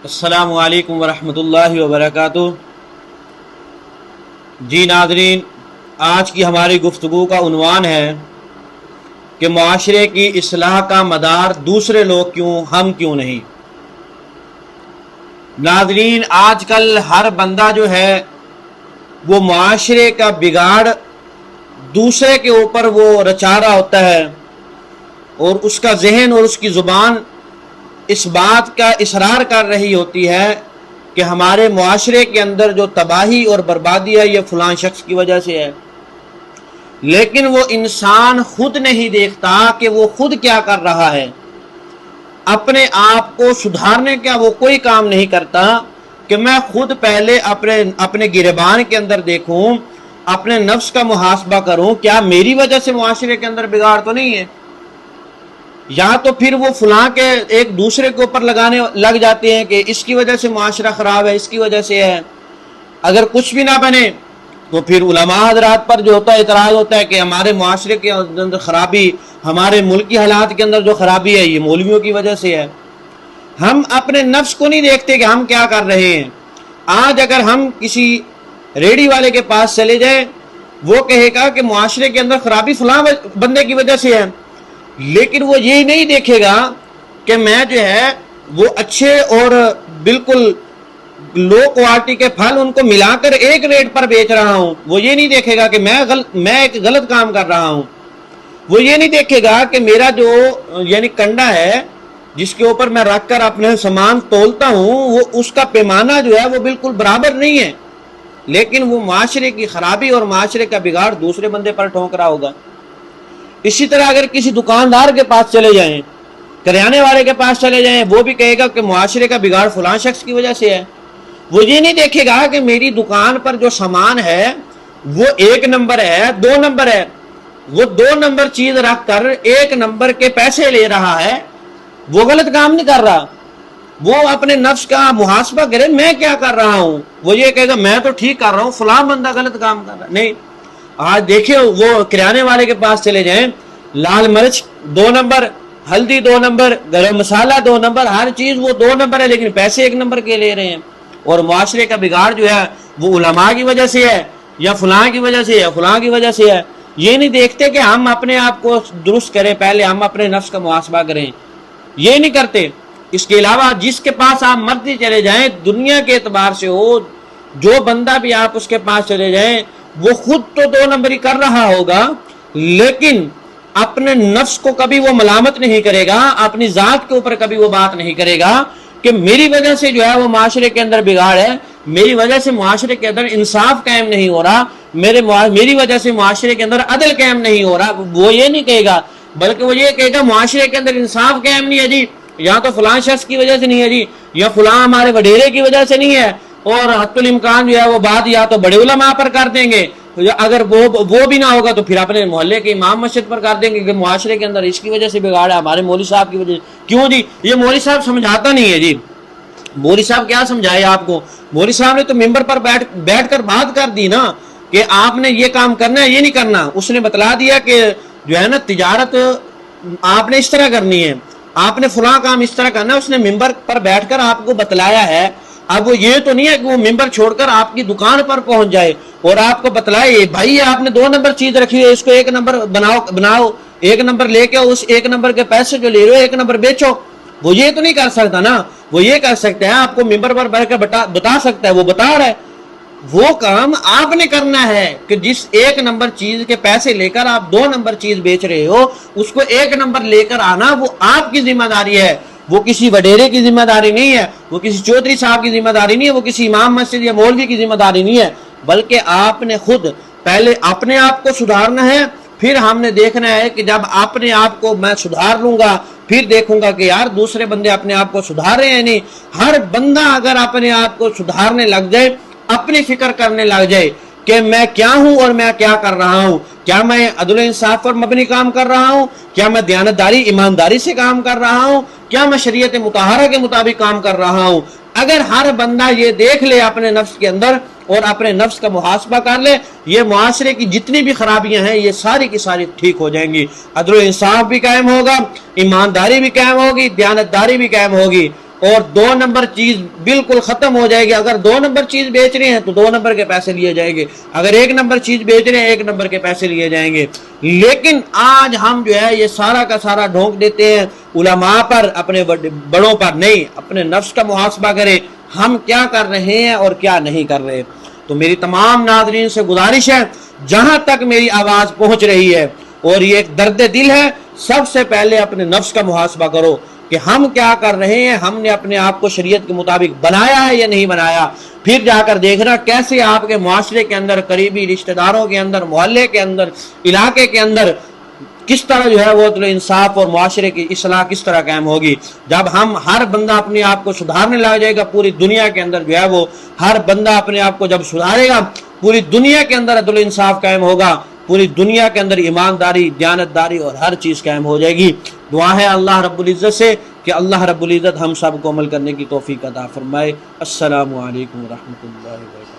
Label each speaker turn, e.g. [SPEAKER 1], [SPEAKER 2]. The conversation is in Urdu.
[SPEAKER 1] السلام علیکم ورحمۃ اللہ وبرکاتہ۔ جی ناظرین، آج کی ہماری گفتگو کا عنوان ہے کہ معاشرے کی اصلاح کا مدار دوسرے لوگ کیوں، ہم کیوں نہیں۔ ناظرین، آج کل ہر بندہ جو ہے وہ معاشرے کا بگاڑ دوسرے کے اوپر وہ رچا رہا ہوتا ہے، اور اس کا ذہن اور اس کی زبان اس بات کا اصرار کر رہی ہوتی ہے کہ ہمارے معاشرے کے اندر جو تباہی اور بربادی ہے یہ فلاں شخص کی وجہ سے ہے، لیکن وہ انسان خود نہیں دیکھتا کہ وہ خود کیا کر رہا ہے۔ اپنے آپ کو سدھارنے کا وہ کوئی کام نہیں کرتا کہ میں خود پہلے اپنے گریبان کے اندر دیکھوں، اپنے نفس کا محاسبہ کروں، کیا میری وجہ سے معاشرے کے اندر بگاڑ تو نہیں ہے، یا تو پھر وہ فلاں کے ایک دوسرے کے اوپر لگانے لگ جاتے ہیں کہ اس کی وجہ سے معاشرہ خراب ہے، اس کی وجہ سے ہے۔ اگر کچھ بھی نہ بنے تو پھر علماء حضرات پر جو ہوتا ہے اعتراض ہوتا ہے کہ ہمارے معاشرے کے اندر خرابی، ہمارے ملکی حالات کے اندر جو خرابی ہے یہ مولویوں کی وجہ سے ہے۔ ہم اپنے نفس کو نہیں دیکھتے کہ ہم کیا کر رہے ہیں۔ آج اگر ہم کسی ریڈی والے کے پاس چلے جائیں، وہ کہے گا کہ معاشرے کے اندر خرابی فلاں بندے کی وجہ سے ہے، لیکن وہ یہی نہیں دیکھے گا کہ میں جو ہے وہ اچھے اور بالکل لو کوالٹی کے پھل ان کو ملا کر ایک ریٹ پر بیچ رہا ہوں۔ وہ یہ نہیں دیکھے گا کہ میں ایک غلط کام کر رہا ہوں۔ وہ یہ نہیں دیکھے گا کہ میرا جو یعنی کنڈا ہے جس کے اوپر میں رکھ کر اپنے سامان تولتا ہوں، وہ اس کا پیمانہ جو ہے وہ بالکل برابر نہیں ہے، لیکن وہ معاشرے کی خرابی اور معاشرے کا بگاڑ دوسرے بندے پر ٹھونک رہا ہوگا۔ اسی طرح اگر کسی دکاندار کے پاس چلے جائیں، کریانے والے کے پاس چلے جائیں، وہ بھی کہے گا کہ معاشرے کا بگاڑ فلاں شخص کی وجہ سے ہے۔ وہ یہ نہیں دیکھے گا کہ میری دکان پر جو سامان ہے وہ 1 نمبر ہے، 2 نمبر ہے۔ وہ 2 نمبر چیز رکھ کر 1 نمبر کے پیسے لے رہا ہے، وہ غلط کام نہیں کر رہا۔ وہ اپنے نفس کا محاسبہ کرے، میں کیا کر رہا ہوں۔ وہ یہ کہے گا میں تو ٹھیک کر رہا ہوں، فلاں بندہ غلط کام کر رہا ہے۔ نہیں، آج دیکھیں وہ کریانے والے کے پاس چلے جائیں، لال مرچ 2 نمبر، ہلدی 2 نمبر، گرم مسالہ 2 نمبر، ہر چیز وہ 2 نمبر ہے، لیکن پیسے 1 نمبر کے لے رہے ہیں۔ اور معاشرے کا بگاڑ جو ہے وہ علماء کی وجہ سے ہے، یا فلاں کی وجہ سے، یا فلاں کی وجہ سے ہے۔ یہ نہیں دیکھتے کہ ہم اپنے آپ کو درست کریں، پہلے ہم اپنے نفس کا محاسبہ کریں، یہ نہیں کرتے۔ اس کے علاوہ جس کے پاس آپ مرضی چلے جائیں، دنیا کے اعتبار سے ہو، جو بندہ بھی آپ اس کے پاس چلے جائیں، وہ خود تو 2 نمبری کر رہا ہوگا، لیکن اپنے نفس کو کبھی وہ ملامت نہیں کرے گا، اپنی ذات کے اوپر کبھی وہ بات نہیں کرے گا کہ میری وجہ سے جو ہے وہ معاشرے کے اندر بگاڑ ہے، میری وجہ سے معاشرے کے اندر انصاف قائم نہیں ہو رہا، میری وجہ سے معاشرے کے اندر عدل قائم نہیں ہو رہا۔ وہ یہ نہیں کہے گا، بلکہ وہ یہ کہے گا معاشرے کے اندر انصاف قائم نہیں ہے جی، یا تو فلاں شخص کی وجہ سے نہیں ہے جی، یا فلاں ہمارے وڈیرے کی وجہ سے نہیں ہے، اور حتی الامکان جو ہے وہ بات یا تو بڑے علماء پر کر دیں گے، اگر وہ بھی نہ ہوگا تو پھر اپنے محلے کے امام مسجد پر کر دیں گے کہ معاشرے کے اندر اس کی وجہ سے بگاڑ ہے، ہمارے مولوی صاحب کی وجہ سے۔ کیوں جی؟ یہ مولوی صاحب سمجھاتا نہیں ہے جی۔ مولوی صاحب کیا سمجھائے آپ کو؟ مولوی صاحب نے تو ممبر پر بیٹھ کر بات کر دی نا کہ آپ نے یہ کام کرنا ہے، یہ نہیں کرنا۔ اس نے بتلا دیا کہ جو ہے نا تجارت آپ نے اس طرح کرنی ہے، آپ نے فلاں کام اس طرح کرنا ہے۔ اس نے ممبر پر بیٹھ کر آپ کو بتلایا ہے۔ اب وہ یہ تو نہیں ہے کہ وہ ممبر چھوڑ کر آپ کی دکان پر پہنچ جائے اور آپ کو بتلائے بھائی آپ نے 2 نمبر چیز رکھی ہے، اس کو 1 نمبر بناؤ، 1 نمبر لے کے اس 1 نمبر کے پیسے جو لے رہے ہو 1 نمبر بیچو۔ وہ یہ تو نہیں کر سکتا نا۔ وہ یہ کر سکتا ہے، آپ کو ممبر پر بیٹھ کر بتا سکتا ہے، وہ بتا رہا ہے۔ وہ کام آپ نے کرنا ہے کہ جس 1 نمبر چیز کے پیسے لے کر آپ 2 نمبر چیز بیچ رہے ہو، اس کو 1 نمبر لے کر آنا وہ آپ کی ذمہ داری ہے، وہ کسی وڈیرے کی ذمہ داری نہیں ہے، وہ کسی چودھری صاحب کی ذمہ داری نہیں ہے، وہ کسی امام مسجد یا مولوی کی ذمہ داری نہیں ہے، بلکہ آپ نے خود پہلے اپنے آپ کو سدھارنا ہے۔ پھر ہم نے دیکھنا ہے کہ جب اپنے آپ کو میں سدھار لوں گا، پھر دیکھوں گا کہ یار دوسرے بندے اپنے آپ کو سدھار رہے ہیں نہیں۔ ہر بندہ اگر اپنے آپ کو سدھارنے لگ جائے، اپنی فکر کرنے لگ جائے کہ میں کیا ہوں اور میں کیا کر رہا ہوں، کیا میں عدل و انصاف پر مبنی کام کر رہا ہوں، کیا میں دیانتداری ایمانداری سے کام کر رہا ہوں، کیا میں شریعت مطہرہ کے مطابق کام کر رہا ہوں۔ اگر ہر بندہ یہ دیکھ لے اپنے نفس کے اندر اور اپنے نفس کا محاسبہ کر لے، یہ معاشرے کی جتنی بھی خرابیاں ہیں یہ ساری کی ساری ٹھیک ہو جائیں گی۔ عدل و انصاف بھی قائم ہوگا، ایمانداری بھی قائم ہوگی، دیانتداری بھی قائم ہوگی۔ اور 2 نمبر چیز بالکل ختم ہو جائے گی. اگر 2 نمبر چیز بیچ رہے ہیں تو 2 نمبر کے پیسے لیے جائیں گے, اگر 1 نمبر چیز بیچ رہے ہیں 1 نمبر کے پیسے لیے جائیں گے. لیکن آج ہم جو ہے یہ سارا کا سارا ڈھونک دیتے ہیں علماء پر, اپنے بڑوں پر نہیں. اپنے نفس کا محاسبہ کریں, ہم کیا کر رہے ہیں اور کیا نہیں کر رہے. تو میری تمام ناظرین سے گزارش ہے, جہاں تک میری آواز پہنچ رہی ہے اور یہ ایک درد دل ہے, سب سے پہلے اپنے نفس کا محاسبہ کرو کہ ہم کیا کر رہے ہیں, ہم نے اپنے آپ کو شریعت کے مطابق بنایا ہے یا نہیں بنایا. پھر جا کر دیکھنا کیسے آپ کے معاشرے کے اندر, قریبی رشتہ داروں کے اندر, محلے کے اندر, علاقے کے اندر کس طرح جو ہے وہ عدل انصاف اور معاشرے کی اصلاح کس طرح قائم ہوگی. جب ہم ہر بندہ اپنے آپ کو سدھارنے لگ جائے گا, پوری دنیا کے اندر جو ہے وہ ہر بندہ اپنے آپ کو جب سدھارے گا, پوری دنیا کے اندر عدل انصاف قائم ہوگا, پوری دنیا کے اندر ایمانداری, دیانتداری اور ہر چیز قائم ہو جائے گی. دعا ہے اللہ رب العزت سے کہ اللہ رب العزت ہم سب کو عمل کرنے کی توفیق عطا فرمائے. السلام علیکم ورحمۃ اللہ وبرکاتہ.